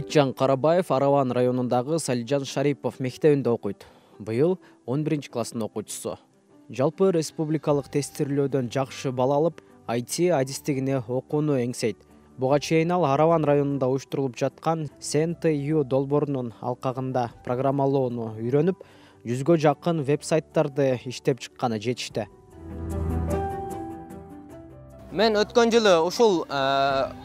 Умитжан Карабаев Араван районундагы Салижан Шарипов мектебинде окуйт. Быйыл 11 класстын окуучусу. Жалпы республикалык тестирлөөдөн жакшы бал алып, IT адистигине окууну эңсейт. Буга чейин ал Араван районунда уюштурулуп жаткан СНТЮ долбоорунун алкагында программалоону үйрөнүп, 100гө жакын веб-сайттарды иштеп чыкканы жетишти. Мен өткөн жылы ушул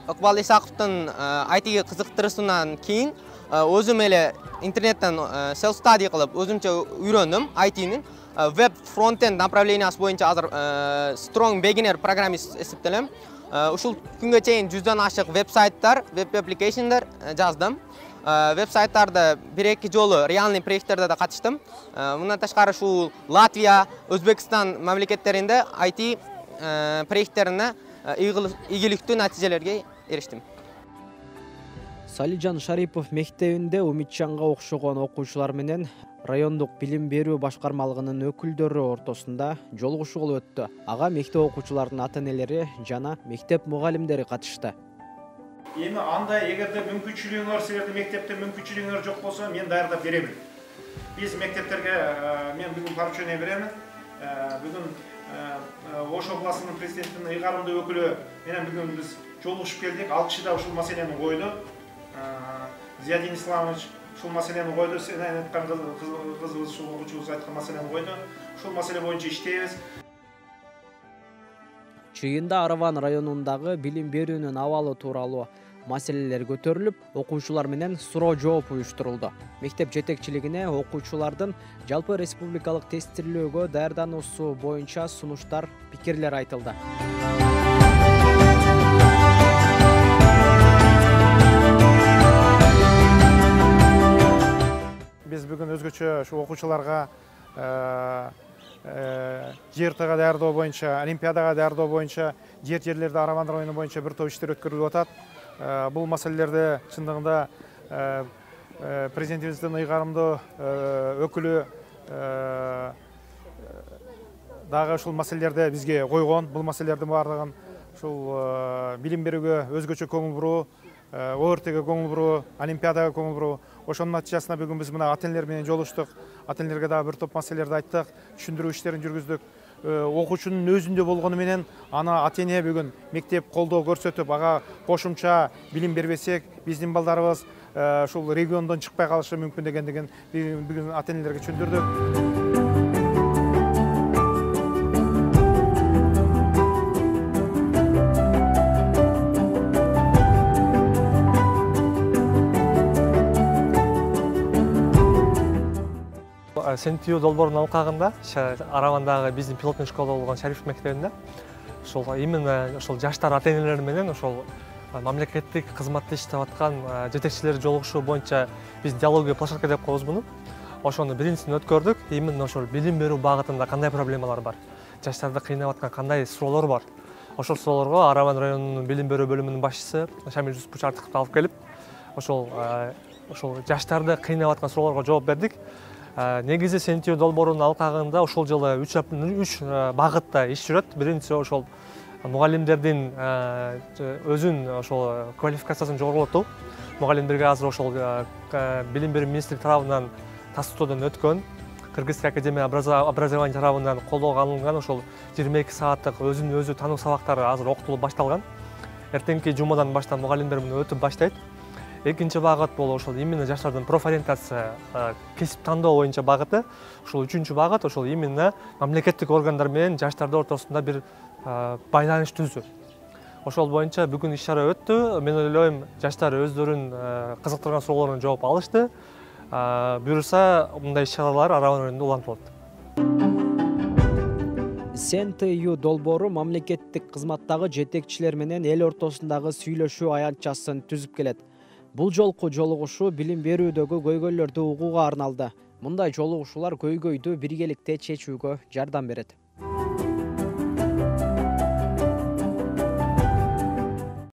Ыкбал Исаковдун IT-ге кызыктыруусунан кийин өзүм эле интернеттен self study кылып өзүмчө үйрөндүм IT-нин. Web front-end направлениясы боюнча азыр strong beginner программист эсептелем. Ушул күнгө чейин 100дан ашык веб-сайттар, веб applicationдар жаздым. Веб-сайттарда 1-2 жолу реальный проекттерде да катыштым. Мындан тышкары ушул Латвия, Өзбекстан мамлекеттеринде IT проекттерине ийгиликтүү натижелерге эриштим. Салижан Шарипов мектебинде Умитжанга окшогон окуучулар менен райондук билим берүү башкармалыгынын өкүлдөрү ортосунда жолугушуу өттү. Ага мектеп окуучуларынын ата-энелери жана мектеп мугалимдери катышты. Эми андай эгерде мүмкүнчүлүгүңөр силердин мектепте мүмкүнчүлүгүңөр жок болсо, мен даярдап беремин. Биз мектептерге мен бүгүн поручение беремин. Бүгүн Ош областынын президентинин ыйгарымдуу өкүлү менен бүгүн биз жолугушуп келдик. Ал киши да ушул маселени койду. Зиядин Исламович ушул маселени койду. Сен айткан кызыбыз ушул окуучубуз айткан маселени койду. Ушул маселе боюнча иштейбиз. Чыйында Араван районундагы билим берүүнүн абалы тууралуу маселелер көтөрүлүп, окуучулар менен суроо жооп уюштурулду. Мектеп жетекчилигине окуучулардын жалпы республикалык тестирлөөгө даярдануусу боюнча сунуштар, пикирлер айтылды. Биз бүгүн өзгөчө ушу окуучуларга ЖРТга даярдоо боюнча, Олимпиадага даярдоо боюнча, жерлерде Араван району боюнча бир топ иштер өткөрүлүп атат. Бул маселелерде чындыгында президентибиздин ыйгарымдуу өкүлү дагы ушул маселелерди бизге койгон. Бул маселелердин баардыгын ушул билим берүүгө өзгөчө көңүл буруу, ОРТге көңүл буруу, Олимпиадага көңүл буруу. Ошонун натыйжасында бүгүн биз мына ата-энелер менен жолугуштук. Ата-энелерге дагы бир топ маселелерди айттык, түшүндүрүү иштерин жүргүздүк. Окуучунун өзүндө болгону менен аны ата-эне бүгүн мектеп колдоо көрсөтүп, ага кошумча билим бербесек, биздин балдарыбыз ушул региондон чыкпай калышы мүмкүн дегендигин бүгүн ата-энелерге түшүндүрдүк. СНТЮ долбоорунун алкагында Аравандагы биздин пилоттук школа болгон Шарипов мектебинде ошол именно ошол жаштар ата-энелери менен ошол мамлекеттик кызматта иштеп аткан жетекчилер жолугушуу боюнча биз диалогия площадка деп коебуз муну. Ошону биринчисин өткөрдүк. Именно ошол билим берүү багытында кандай проблемалар бар, жаштарды кыйнап аткан кандай суроолор бар. Ошол суроолорго Араван районунун билим берүү бөлүмүнүн башчысы Шамил Жусупович Артыковду алып келип, ошол жаштарды кыйнап аткан суроолорго жооп бердик. Негизи СНТЮ долбоорунун алкагында ошол жылы 3 багытта иш жүрөт. Биринчиси ошол мугалимдердин өзүн ошол квалификациясын жогорулатуу. Мугалимдерге азыр ошол билим берүү министрлиги тарабынан тастоодон өткөн, Кыргызстан академия образования тарабынан колдоого алынган ошол 22 сааттык өзүн өзү тануу сабактары азыр окутулуп башталган. Эртеңки жумадан баштап мугалимдер муну өтүп баштайт. Экинчи багыт бул ошол именно жаштардын профориентация, кесип тандоо боюнча багыты. Ошол үчүнчү багыт ошол именно мамлекеттик органдар менен жаштар ортосунда бир байланыш түзүү. Ошол боюнча бүгүн иш-чара өттү. Мен ойлойм, жаштар өздөрүн кызыктырган суроолоруна жооп алышты. Буюрса, мындай иш-чаралар Араван районунда уланып болот. СНТЮ долбоору мамлекеттик кызматтагы жетекчилер менен эл ортосундагы сүйлөшүү аянтчасын түзүп келет. Бул жолку жолугушуу билим берүүдөгү көйгөйлөрдү угууга арналды. Мындай жолугушуулар көйгөйдү биргеликте чечүүгө жардам берет.